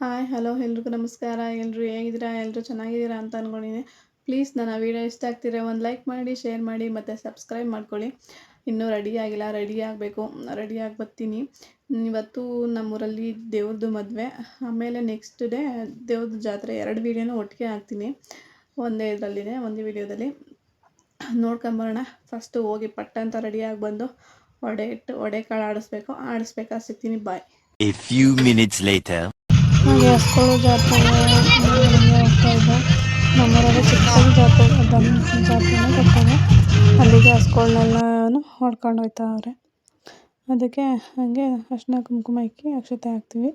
Hi hello ಎಲ್ರಿಗೂ ನಮಸ್ಕಾರ. ಎಲ್ಲರೂ ಹೇಗಿದ್ದೀರಾ? ಎಲ್ಲರೂ ಚೆನ್ನಾಗಿದ್ದೀರಾ ಅಂತ ಅಂದ್ಕೊಂಡಿದ್ದೀನಿ. ಪ್ಲೀಸ್ ನನ್ನ ವೀಡಿಯೋ ಇಷ್ಟ ಆಗ್ತಿದ್ರೆ ಒಂದು ಲೈಕ್ ಮಾಡಿ, ಶೇರ್ ಮಾಡಿ ಮತ್ತು ಸಬ್ಸ್ಕ್ರೈಬ್ ಮಾಡ್ಕೊಳ್ಳಿ. ಇನ್ನೂ ರೆಡಿ ಆಗಿಲ್ಲ, ರೆಡಿ ಆಗಬೇಕು, ರೆಡಿಯಾಗಿ ಬರ್ತೀನಿ. ಇವತ್ತು ನಮ್ಮೂರಲ್ಲಿ ದೇವ್ರದ್ದು ಮದುವೆ, ಆಮೇಲೆ ನೆಕ್ಸ್ಟ್ ಡೇ ದೇವ್ರದ್ದು ಜಾತ್ರೆ. 2 ವೀಡಿಯೋನೂ ಒಟ್ಟಿಗೆ ಹಾಕ್ತೀನಿ ಒಂದೇ ಇದರಲ್ಲಿನೇ, ಒಂದೇ ವೀಡಿಯೋದಲ್ಲಿ ನೋಡ್ಕೊಂಬರೋಣ. ಫಸ್ಟು ಹೋಗಿ ಪಟ್ಟ ಅಂತ ರೆಡಿಯಾಗಿ ಬಂದು ಒಡೆ ಕಾಳು ಆಡಿಸ್ಬೇಕಾ ಸಿಗ್ತೀನಿ. ಬಾಯ್. A few minutes later. ಹಾಗೆ ಹಸ್ಕೊಳ್ಳೋ ಜಾತ್ರೆಗೆ ಹೋಗ್ತಾ ಇದ್ದೆ. ನಮ್ಮೂರಲ್ಲಿ ಚಿಕ್ಕದಾಗಿ ಜಾತ್ರೆನೇ ಬರ್ತಾರೆ. ಅಲ್ಲಿಗೆ ಹಸ್ಗಳನ್ನೆಲ್ಲನೂ ಹೊಡ್ಕೊಂಡು ಹೋಗ್ತಾವ್ರೆ. ಅದಕ್ಕೆ ಹಾಗೆ ಅರ್ಶಿನ ಕುಂಕುಮ ಇಕ್ಕಿ ಅಕ್ಷತೆ ಹಾಕ್ತೀವಿ.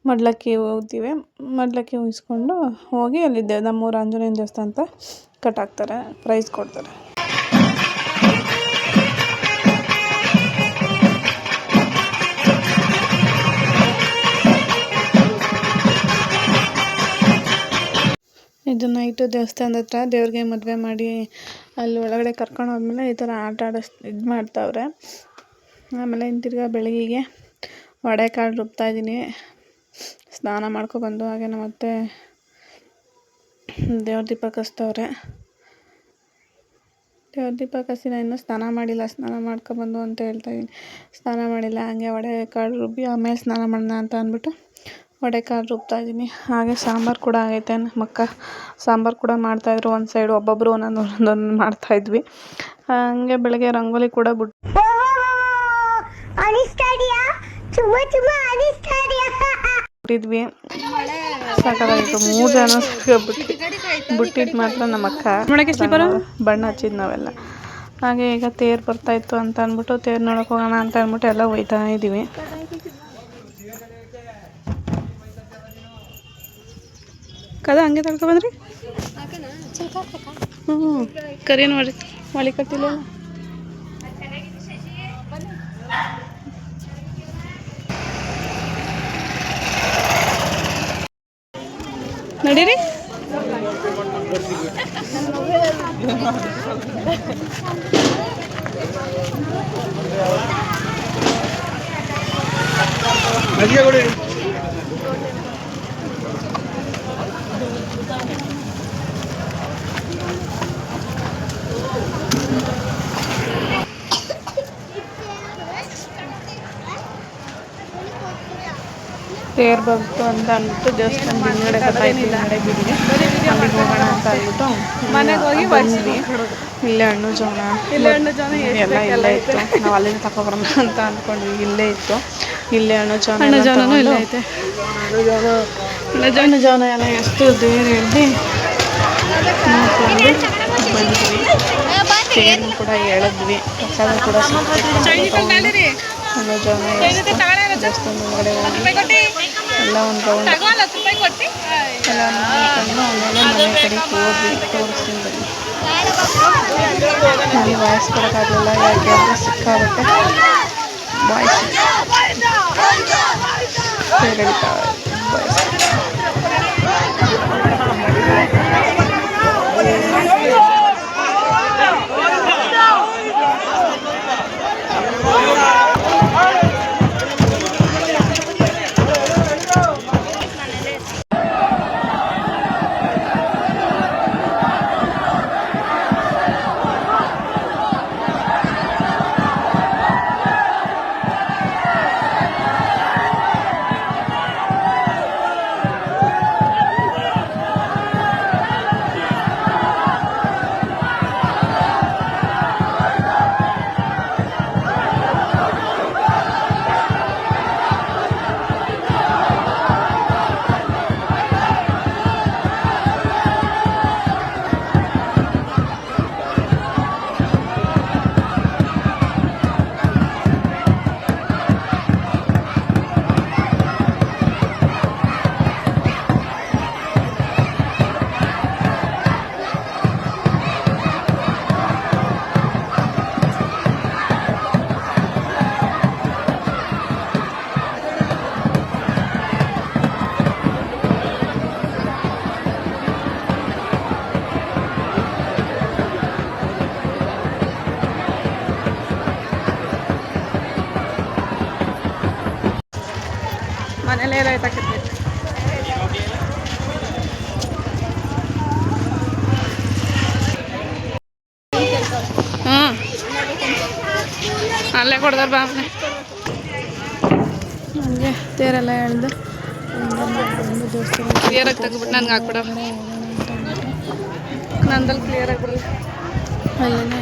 ಮಡ್ಲಕ್ಕಿ ಹೋಗ್ತೀವಿ. ಮಡ್ಲಕ್ಕಿ ಉಯಿಸ್ಕೊಂಡು ಹೋಗಿ ಅಲ್ಲಿದ್ದೆ ನಮ್ಮೂರು ಆಂಜನೇಯನ ದೇವಸ್ಥಾನ ಅಂತ ಕಟ್ಟಾಕ್ತಾರೆ, ಪ್ರೈಸ್ ಕೊಡ್ತಾರೆ. ಇದು ನೈಟು ದೇವಸ್ಥಾನದ ಹತ್ರ ದೇವ್ರಿಗೆ ಮದುವೆ ಮಾಡಿ ಅಲ್ಲಿ ಒಳಗಡೆ ಕರ್ಕೊಂಡು ಹೋದ್ಮೇಲೆ ಈ ಥರ ಆಟ ಇದು ಮಾಡ್ತಾವ್ರೆ. ಆಮೇಲೆ ತಿರ್ಗಾ ಬೆಳಗ್ಗೆಗೆ ಕಾಳು ರುಬ್ತಾಯಿದ್ದೀನಿ. ಸ್ನಾನ ಮಾಡ್ಕೊಬಂದು ಹಾಗೆ ಮತ್ತೆ ದೇವ್ರ ದೀಪ ಕಸ್ತವ್ರೆ. ದೇವ್ರ ದೀಪ ಕಸಿ ನಾನು ಇನ್ನೂ ಸ್ನಾನ ಮಾಡಿಲ್ಲ, ಸ್ನಾನ ಮಾಡ್ಕೊಬಂದು ಅಂತ ಹೇಳ್ತಾಯಿದ್ದೀನಿ. ಸ್ನಾನ ಮಾಡಿಲ್ಲ, ಹಾಗೆ ಕಾಳು ರುಬ್ಬಿ ಆಮೇಲೆ ಸ್ನಾನ ಮಾಡೋಣ ಅಂತ ಅಂದ್ಬಿಟ್ಟು ಕಾಳು ರುಬ್ತಾಯಿದ್ದೀನಿ. ಹಾಗೆ ಸಾಂಬಾರು ಕೂಡ ಆಗೈತೆ. ನಮ್ಮ ಅಕ್ಕ ಸಾಂಬಾರು ಕೂಡ ಮಾಡ್ತಾಯಿದ್ರು. ಒಂದು ಸೈಡು ಒಬ್ಬೊಬ್ಬರು ಒಂದೊಂದು ಮಾಡ್ತಾಯಿದ್ವಿ. ಹಾಗೆ ಬೆಳಗ್ಗೆ ರಂಗೋಲಿ ಕೂಡ ಬಿಟ್ಟಿದ್ವಿ. ಸಾಕಾಗಿತ್ತು. 3 ಜನ ಬಿಟ್ಟಿದ್ದು ಮಾತ್ರ ನಮ್ಮ ಅಕ್ಕ ಬಣ್ಣ ಹಚ್ಚಿದ್ದು ನಾವೆಲ್ಲ. ಹಾಗೆ ಈಗ ತೇರು ಬರ್ತಾಯಿತ್ತು ಅಂತ ಅಂದ್ಬಿಟ್ಟು ತೇರು ನೋಡೋಕೆ ಹೋಗೋಣ ಅಂತ ಅಂದ್ಬಿಟ್ಟು ಎಲ್ಲ ಹೋಯ್ತಾ ಇದ್ದೀವಿ. ಕದ ಹಂಗೆ ತಳ್ಕೊಬಂದ್ರಿ. ಕರಿ ನೋಡ್ರಿ, ಮಳೆ ಕಟ್ಟಿಲ್ಲ. ನಡೀರಿ. ತೇರು ಬಂತು ಅಂತ ಅಂದ್ಬಿಟ್ಟು ದೇವಸ್ಥಾನದ ಹಿಂದ್ಗಡೆ ಬರ್ತಾಯಿದ್ವಿ. ನಡೆಬಿಟ್ಟಿಗೆ ಅಲ್ಲಿಗೆ ಹೋಗೋಣ ಅಂತ ಅಂದ್ಬಿಟ್ಟು ಮನೆಗೆ ಹೋಗಿ ಬಂದ್ವಿ. ಇಲ್ಲೇ ಹಣ್ಣು ಜೋಳ ಎಲ್ಲ ಇಲ್ಲೇ ಇತ್ತು. ನಾವು ಅಲ್ಲಿಂದ ತಗೊಬರೋಣ ಅಂತ ಅಂದ್ಕೊಂಡ್ವಿ. ಇಲ್ಲೇ ಇತ್ತು. ಇಲ್ಲೇ ಹಣ್ಣು ಜೋಳನೂ ಇಲ್ಲೇ ಐತೆ. ಹಣ್ಣು ಜೋಳ ಎಲ್ಲ ಎಷ್ಟು ದೇವ್ರು ಹೇಳ್ದು ನೋಡ್ಕೊಂಡು ಬಂದ್ವಿ. ತೇರನ್ನು ಕೂಡ ಎಳೆದ್ವಿ. ಪ್ರಸಾದ ಕೂಡ ಹಣ್ಣು ಜೋಳ ಎಷ್ಟು ದೇವಸ್ಥಾನದ ಒಳಗಡೆ ಹೋಗಿ ಎಲ್ಲ ಒಂದು ರೌಂಡ್ ಎಲ್ಲ ನೋಡ್ಕೊಂಡು ಆಮೇಲೆ ಮನೆ ಕಡೆಗೆ ಹೋದ್ವಿ. ತೋರಿಸ್ತೀನಿ ಬನ್ನಿ. ನನಗೆ ವಾಯ್ಸ್ ಕೊಡೋಕ್ಕಾಗಲಿಲ್ಲ, ಯಾಕೆ ಅಂದರೆ ಸಿಕ್ಕಾಗುತ್ತೆ ವಾಯ್ಸ್ ಹೇಳಿತಾ ಕೊಡ್ದಾರ ಬಾ ಹಂಗೆ ತೇರೆಲ್ಲ ಹೇಳ್ದು ಕ್ಲಿಯರಾಗಿ ತೆಗ್ಬಿಟ್ಟು ನನ್ಗೆ ಹಾಕ್ಬಿಡ ನಂದಲ್ಲಿ ಕ್ಲಿಯರಾಗಿ ಬರಲಿ ಅಲ್ಲೇ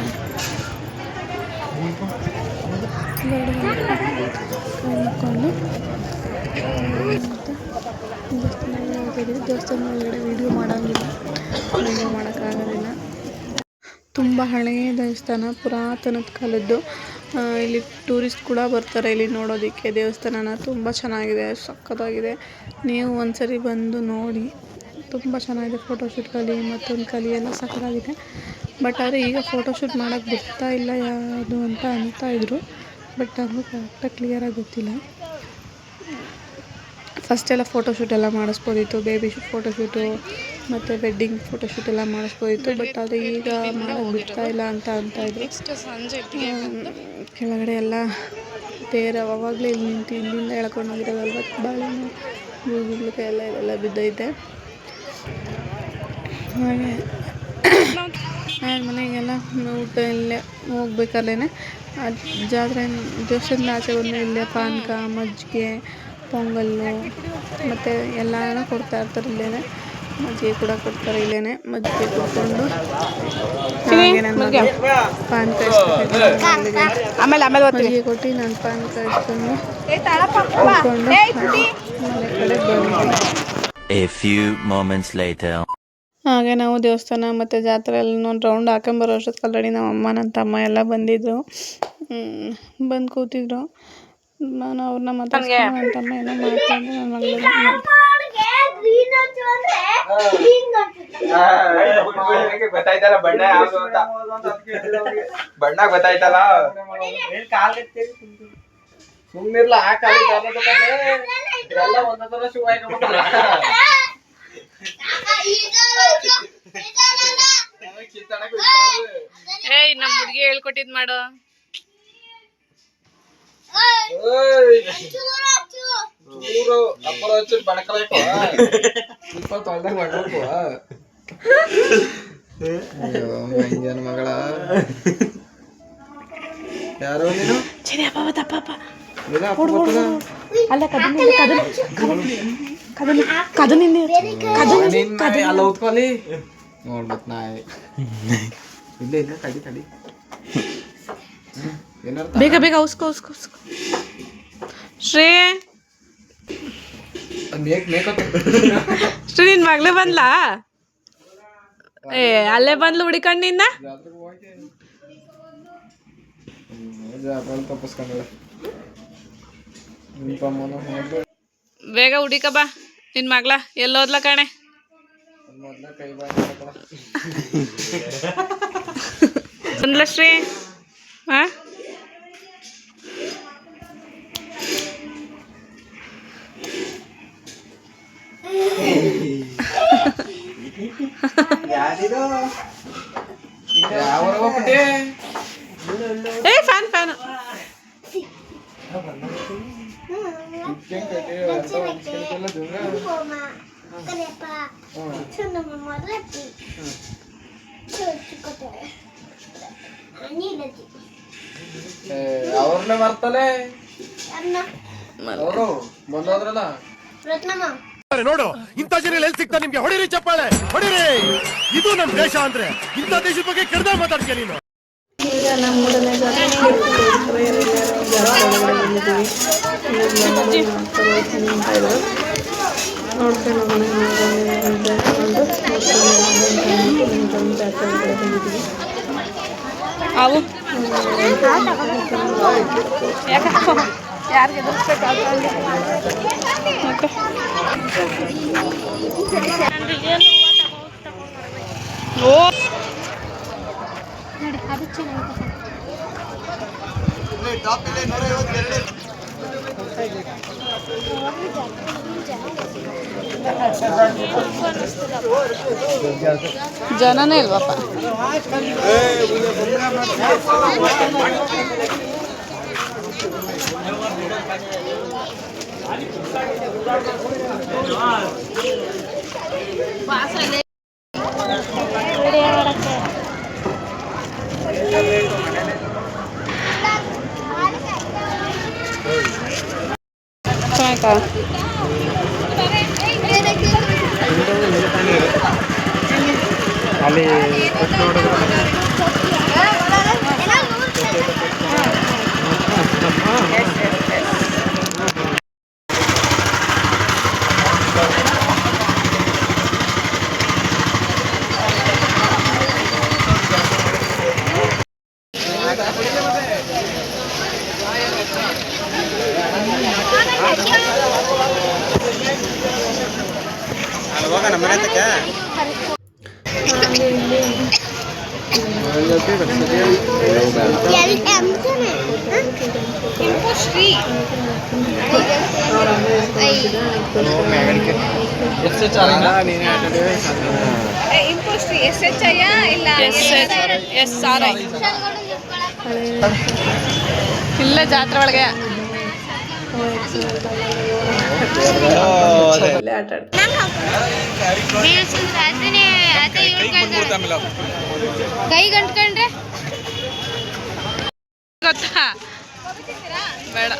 ಹಾಕ್ಕೊಂಡು ದೇವಸ್ಥಾನ ಒಳಗಡೆ ವೀಡಿಯೋ ಮಾಡೋಂಗಿಲ್ಲ, ವೀಡಿಯೋ ಮಾಡೋಕ್ಕಾಗೋದಿಲ್ಲ. ತುಂಬ ಹಳೆಯ ದೇವಸ್ಥಾನ, ಪುರಾತನದ ಕಾಲದ್ದು. ಇಲ್ಲಿ ಟೂರಿಸ್ಟ್ ಕೂಡ ಬರ್ತಾರೆ ಇಲ್ಲಿ ನೋಡೋದಕ್ಕೆ ದೇವಸ್ಥಾನನ. ತುಂಬ ಚೆನ್ನಾಗಿದೆ, ಸಕ್ಕತ್ತಾಗಿದೆ. ನೀವು ಒಂದ್ಸರಿ ಬಂದು ನೋಡಿ, ತುಂಬ ಚೆನ್ನಾಗಿದೆ. ಫೋಟೋಶೂಟ್ಗಳು ಮತ್ತೊಂದು ಕಲಿ ಎಲ್ಲ ಸಕ್ಕತ್ತಾಗಿದೆ. ಬಟ್ ಆದರೆ ಈಗ ಫೋಟೋಶೂಟ್ ಮಾಡೋಕ್ಕೆ ಬಿಡ್ತಾ ಇಲ್ಲ ಯಾವುದು ಅಂತ ಇದ್ರು. ಬಟ್ ನನಗೂ ಕರೆಕ್ಟಾಗಿ ಕ್ಲಿಯರಾಗಿ ಗೊತ್ತಿಲ್ಲ. ಫಸ್ಟೆಲ್ಲ ಫೋಟೋಶೂಟ್ ಎಲ್ಲ ಮಾಡಿಸ್ಬೋದಿತ್ತು, ಬೇಬಿ ಫೋಟೋಶೂಟು ಮತ್ತು ವೆಡ್ಡಿಂಗ್ ಫೋಟೋಶೂಟ್ ಎಲ್ಲ ಮಾಡಿಸ್ಬೋದಿತ್ತು. ಬಟ್ ಅದು ಈಗ ಮಾಡೋಕ್ಕೆ ಬಿಡ್ತಾ ಇಲ್ಲ ಅಂತ ಇದ್ರು. ಕೆಳಗಡೆ ಎಲ್ಲ ತೇರು ಅವಾಗಲೇ ಇಲ್ಲಿ ನಿಂತು ಇಲ್ಲಿಂದ ಎಳ್ಕೊಂಡು ಹೋಗಿರೋದಲ್ವ, ಬಾಳೆಹಣ್ಣು ಗುಗ್ಗುಳ್ಕಾಯಿ ಎಲ್ಲ ಇದೆಲ್ಲ ಬಿದ್ದೈತೆ. ಹಾಗೆ ಮನೆಗೆಲ್ಲ ಊಟ ಇಲ್ಲೇ ಹೋಗ್ಬೇಕಾದ್ರೇ ಜಾತ್ರೆ ದೇವಸ್ಥಾನದ ಆಚೆ ಬಂದರೆ ಇಲ್ಲೇ ಪಾನಕ, ಮಜ್ಜಿಗೆ, ಪೊಂಗಲ್ಲು ಮತ್ತು ಎಲ್ಲನೂ ಕೊಡ್ತಾಯಿರ್ತಾರೆ. ಇಲ್ಲೇ ಮಜ್ಜಿಗೆ ಕೂಡ ಕೊಡ್ತಾರೆ. ಇಲ್ಲೇ ಮಜ್ಜಿಗೆ ಕುಡ್ಕೊಂಡು ಹಾಗೆ ನನ್ನ ಪಾನಕ ಆಮೇಲೆ ಮಜ್ಜಿಗೆ ಕೊಟ್ಟು ನಾನು ಪಾನಕ ಇಸ್ಕೊಂಡು ಕುಡ್ಕೊಂಡು ಮನೆ ಕಡೆ ಬಂದ್ವಿ. A few moments later. ಹಾಗೆ ನಾವು ದೇವಸ್ಥಾನ ಮತ್ತು ಜಾತ್ರೆ ಎಲ್ಲ ಒಂದು ರೌಂಡ್ ಹಾಕೊಂಬರೋ ಅಷ್ಟೊತ್ತಿಗೆ ಆಲ್ರೆಡಿ ನಮ್ಮ ಅಮ್ಮ ನನ್ನ ತಮ್ಮ ಎಲ್ಲ ಬಂದಿದ್ದರು. ಬಂದು ಕೂತಿದ್ರು. ನಾನು ಅವ್ರನ್ನ ಮಾತಾಡ್ಸ್ಕೊಂಡು ನನ್ನ ತಮ್ಮ ಏನೋ ಮಾಡ್ಕೊಂಡು ನನ್ನ ಮಗಳಿಗೆ ಬಣ್ಣ ಗೊತ್ತಾಯ್ತಲ್ಲ. ಸುಮ್ಮನಿರ್ಲ ಆ ಕಾಲಿ ಎಲ್ಲ ಒಂದೊಂದರ ಶೂ ಏಯ್ ನಮ್ಮ ಹುಡುಗಿ ಹೇಳ್ಕೊಟ್ಟಿದ್ ಮಾಡು. ಚೂರು ಅಪ್ಪರ ಹಚ್ಚಿ ಬಣಕಲಾಯ್ತು ಇಪ್ಪತ್ತು ಹೊಲ್ದಾಗ ಮಾಡ್ಬೇಕು. ಅಯ್ಯೋ ಮಗಳ ಯಾರೋ ನೀನು ಅಲ್ಲ ಉತ್ಕೊಲಿ ನೋಡ್ಬತ್ ನಾಯಿ ಇಲ್ಲ ಇಲ್ಲ ತಡಿ ತಡಿ ಬೇಗ ಬೇಗ ಉಸ್ಕೋ ಶ್ರೇ ಶ್ರೀ ನಿನ್ ಮಗಳೇ ಬಂದ್ಲಾ? ಏ ಅಲ್ಲೇ ಬಂದ್ಲು ಹುಡಿಕಣ್ಣಿಂದ. ಬೇಗ ಹುಡಿಕ ಬಾ ನಿನ್ ಮಗ್ಳ ಎಲ್ಲೋದ್ಲ ಕಣೆ. ಬಂದ್ಲ ಶ್ರೀ? ಹಾ ಏ ಫ್ಯಾನ್ ಫ್ಯಾನ್ ಅವ್ರನ್ನೇ ಮರ್ತಲೆ ಅವರು ಬಂದೋದ್ರಲ್ಲ. ನೋಡು ಇಂಥ ಜನ ಎಲ್ಲಿ ಸಿಗ್ತಾ ನಿಮ್ಗೆ. ಹೊಡಿರಿ ಚಪ್ಪಾಳೆ ಹೊಡಿರಿ. ಇದು ನಮ್ ದೇಶ ಅಂದ್ರೆ ಇಂಥ ದೇಶದ ಬಗ್ಗೆ ಕೆಡ್ದ ಮಾತಾಡ್ತೀಯ ನೀನು. ಈಗ ನಮ್ಮ ಮೂರನೇ ಜಾತ್ರೆ ನೋಡ್ಕೊಂಡು ಬಂದಿದ್ದೀವಿ. ಅವು ಯಾರಿಗೆ ಓ ಜನನೇ ಇಲ್ವಪ್ಪ. ಯಾಕೆ ಅಲ್ಲಿ ಹೋಗೋಣ ಮನೆ ತಕ್ಕ ಇಲ್ಲ ಜಾತ್ರೆ ಒಳಗೆ ಆಟ ಕೈ ಗಂಟ್ಕೊಂಡ್ರೆ ಗೊತ್ತಾ ಬೇಡ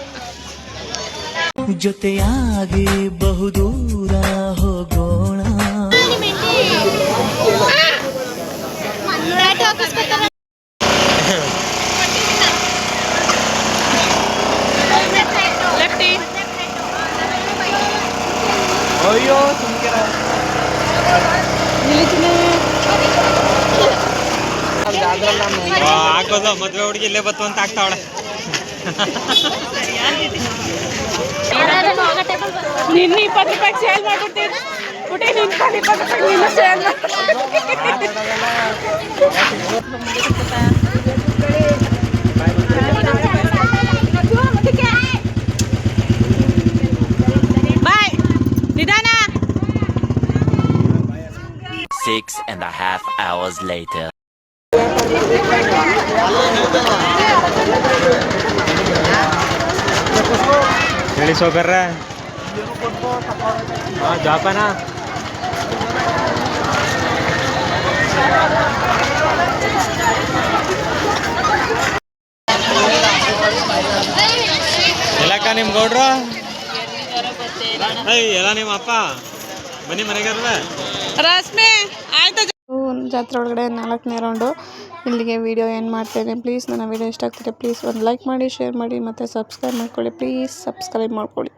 ಜೊತೆಯಾಗಿ ಬಹುದೂರ ಹೋಗೋಣ ಲೆಫ್ಟಿ ಅಯ್ಯೋ ಹಾಕೋದು ಮದ್ವೆ ಹುಡುಗಿ ಇಲ್ಲೇ ಬತ್ತು ಅಂತ ಆಗ್ತಾವಳೆ ನಿನ್ನ 20 ರೂಪಾಯಿ ಸೇಲ್ ಮಾಡ್ಬಿಡ್ತೀನಿ ಪುಟಿ ನಿನ್ನ 20 ರೂಪಾಯಿ ನೀನು ಸೇಲ್ ಬಾಯ್ ನಿಧಾನ 6.5 hours later. ಹೇಳಿ ಸೋಕರ್ರ ಜಾಪಾನ ಎಲ್ಲಕ್ಕ ನಿಮ್ಮ ಗೌಡ್ರು ಎಲ್ಲ ನಿಮ್ಮ ಅಪ್ಪ ಬನ್ನಿ ಮನೆಗೆ ರಶ್ಮಿ ಆಯ್ತು ಜಾತ್ರೆ ಒಳಗಡೆ 4ನೇ ರೌಂಡು ಇಲ್ಲಿಗೆ ವಿಡಿಯೋ ಏನು ಮಾಡ್ತೇನೆ. ಪ್ಲೀಸ್ ನನ್ನ ವಿಡಿಯೋ ಇಷ್ಟ ಆಗ್ತಿದೆ ಪ್ಲೀಸ್ ಒಂದು ಲೈಕ್ ಮಾಡಿ ಶೇರ್ ಮಾಡಿ ಮತ್ತು ಸಬ್ಸ್ಕ್ರೈಬ್ ಮಾಡ್ಕೊಳ್ಳಿ. ಪ್ಲೀಸ್ ಸಬ್ಸ್ಕ್ರೈಬ್ ಮಾಡ್ಕೊಳ್ಳಿ.